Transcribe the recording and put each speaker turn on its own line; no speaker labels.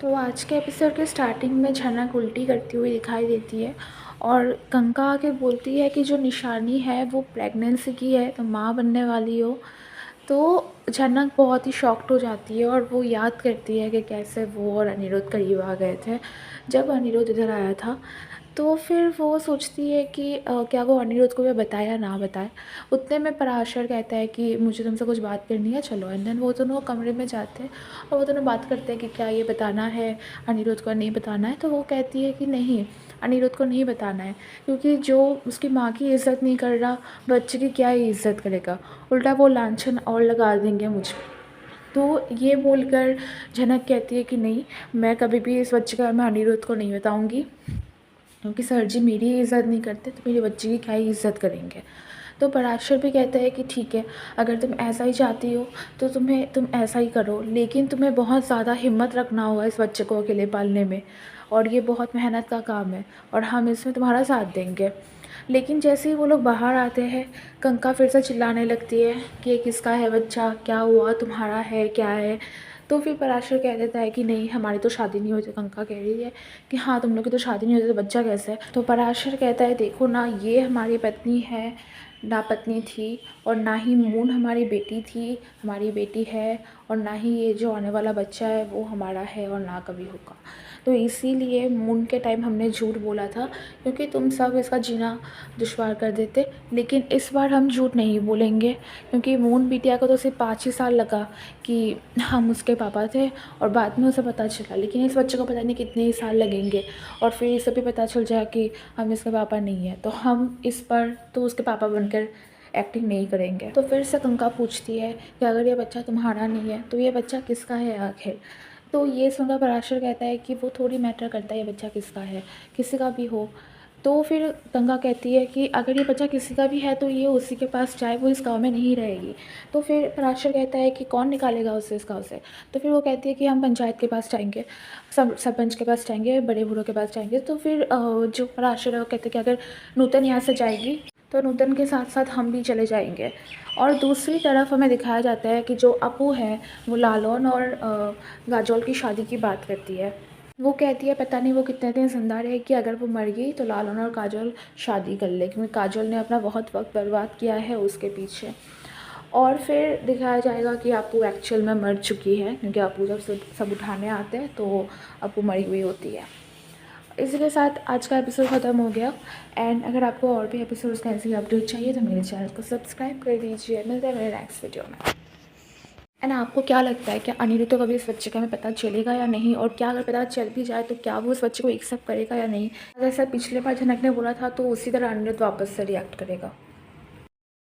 तो आज के एपिसोड के स्टार्टिंग में झनक उल्टी करती हुई दिखाई देती है और कंका आके बोलती है कि जो निशानी है वो प्रेगनेंसी की है, तो माँ बनने वाली हो। तो झनक बहुत ही शॉक्ड हो जाती है और वो याद करती है कि कैसे वो और अनिरुद्ध करीब आ गए थे जब अनिरुद्ध इधर आया था। तो फिर वो सोचती है कि क्या वो अनिरुद्ध को भी बताए या ना बताए। उतने में पराशर कहता है कि मुझे तुमसे कुछ बात करनी है, चलो। एंड देन वो दोनों कमरे में जाते हैं और वो दोनों बात करते हैं कि क्या ये बताना है अनिरुद्ध को, नहीं बताना है। तो वो कहती है कि नहीं, अनिरुद्ध को नहीं बताना है, क्योंकि जो उसकी माँ की इज़्ज़त नहीं कर रहा, बच्चे की क्या ही इज़्ज़त करेगा, उल्टा वो लांछन और लगा देंगे मुझ पे। तो ये बोलकर झनक कहती है कि नहीं, मैं कभी भी इस बच्चे का मैं अनिरुद्ध को नहीं बताऊँगी, क्योंकि सर जी मेरी इज़्ज़त नहीं करते तो मेरे बच्चे की क्या ही इज़्ज़त करेंगे। तो पराशर भी कहता है कि ठीक है, अगर तुम ऐसा ही चाहती हो तो तुम ऐसा ही करो, लेकिन तुम्हें बहुत ज़्यादा हिम्मत रखना होगा इस बच्चे को अकेले पालने में, और ये बहुत मेहनत का काम है और हम इसमें तुम्हारा साथ देंगे। लेकिन जैसे ही वो लोग बाहर आते हैं, कंका फिर से चिल्लाने लगती है कि ये किसका है बच्चा, क्या हुआ, तुम्हारा है क्या है। तो फिर पराशर कह देता है कि नहीं, हमारी तो शादी नहीं हुई। तो कंका कह रही है कि हाँ, तुम लोग की तो शादी नहीं हुई, तो बच्चा कैसे है। तो पराशर कहता है देखो ना, ये हमारी पत्नी है, ना पत्नी थी, और ना ही मून हमारी बेटी थी, हमारी बेटी है, और ना ही ये जो आने वाला बच्चा है वो हमारा है और ना कभी होगा। तो इसीलिए मून के टाइम हमने झूठ बोला था, क्योंकि तुम सब इसका जीना दुश्वार कर देते। लेकिन इस बार हम झूठ नहीं बोलेंगे, क्योंकि मून बिटिया को तो सिर्फ 5 ही साल लगा कि हम उसके पापा थे, और बाद में उसे पता चला। लेकिन इस बच्चे को पता नहीं कितने ही साल लगेंगे, और फिर इसे भी पता चल जाए कि हम इसके पापा नहीं हैं, तो हम इस पर तो उसके पापा बनकर एक्टिंग नहीं करेंगे। तो फिर से कंका पूछती है कि अगर ये बच्चा तुम्हारा नहीं है तो ये बच्चा किसका है आखिर। तो ये सुनकर पराशर कहता है कि वो थोड़ी मैटर करता है ये बच्चा किसका है, किसी का भी हो। तो फिर गंगा कहती है कि अगर ये बच्चा किसी का भी है तो ये उसी के पास जाए, वो इस गांव में नहीं रहेगी। तो फिर पराशर कहता है कि कौन निकालेगा उसे इस गांव से। तो फिर वो कहती है कि हम पंचायत के पास जाएंगे, सरपंच के पास जाएंगे, बड़े बूढ़ों के पास जाएंगे। तो फिर जो पराशर है वो कहते हैं कि अगर नूतन यहाँ से जाएगी तो नूतन के साथ साथ हम भी चले जाएंगे। और दूसरी तरफ हमें दिखाया जाता है कि जो अपू है वो लालौन और गाजोल की शादी की बात करती है। वो कहती है पता नहीं वो कितने दिन जिंदा रहेगी, अगर वो मर गई तो लालौन और काजोल शादी कर ले, क्योंकि काजोल ने अपना बहुत वक्त बर्बाद किया है उसके पीछे। और फिर दिखाया जाएगा कि अपू एक्चुअल में मर चुकी है, क्योंकि अपू जब सब उठाने आते हैं तो अपू मरी हुई होती है। इसी के साथ आज का एपिसोड ख़त्म हो गया। एंड अगर आपको और भी एपिसोड्स का ऐसी अपडेट चाहिए तो मेरे चैनल को सब्सक्राइब कर दीजिए। मिलते हैं मेरे नेक्स्ट वीडियो में। एंड आपको क्या लगता है कि अनिरुद्ध को कभी इस बच्चे का हमें पता चलेगा या नहीं, और क्या अगर पता चल भी जाए तो क्या वो उस बच्चे को एक्सेप्ट करेगा या नहीं। जैसा पिछले बार झनक ने बोला था तो उसी तरह अनिरुद्ध वापस से रिएक्ट करेगा।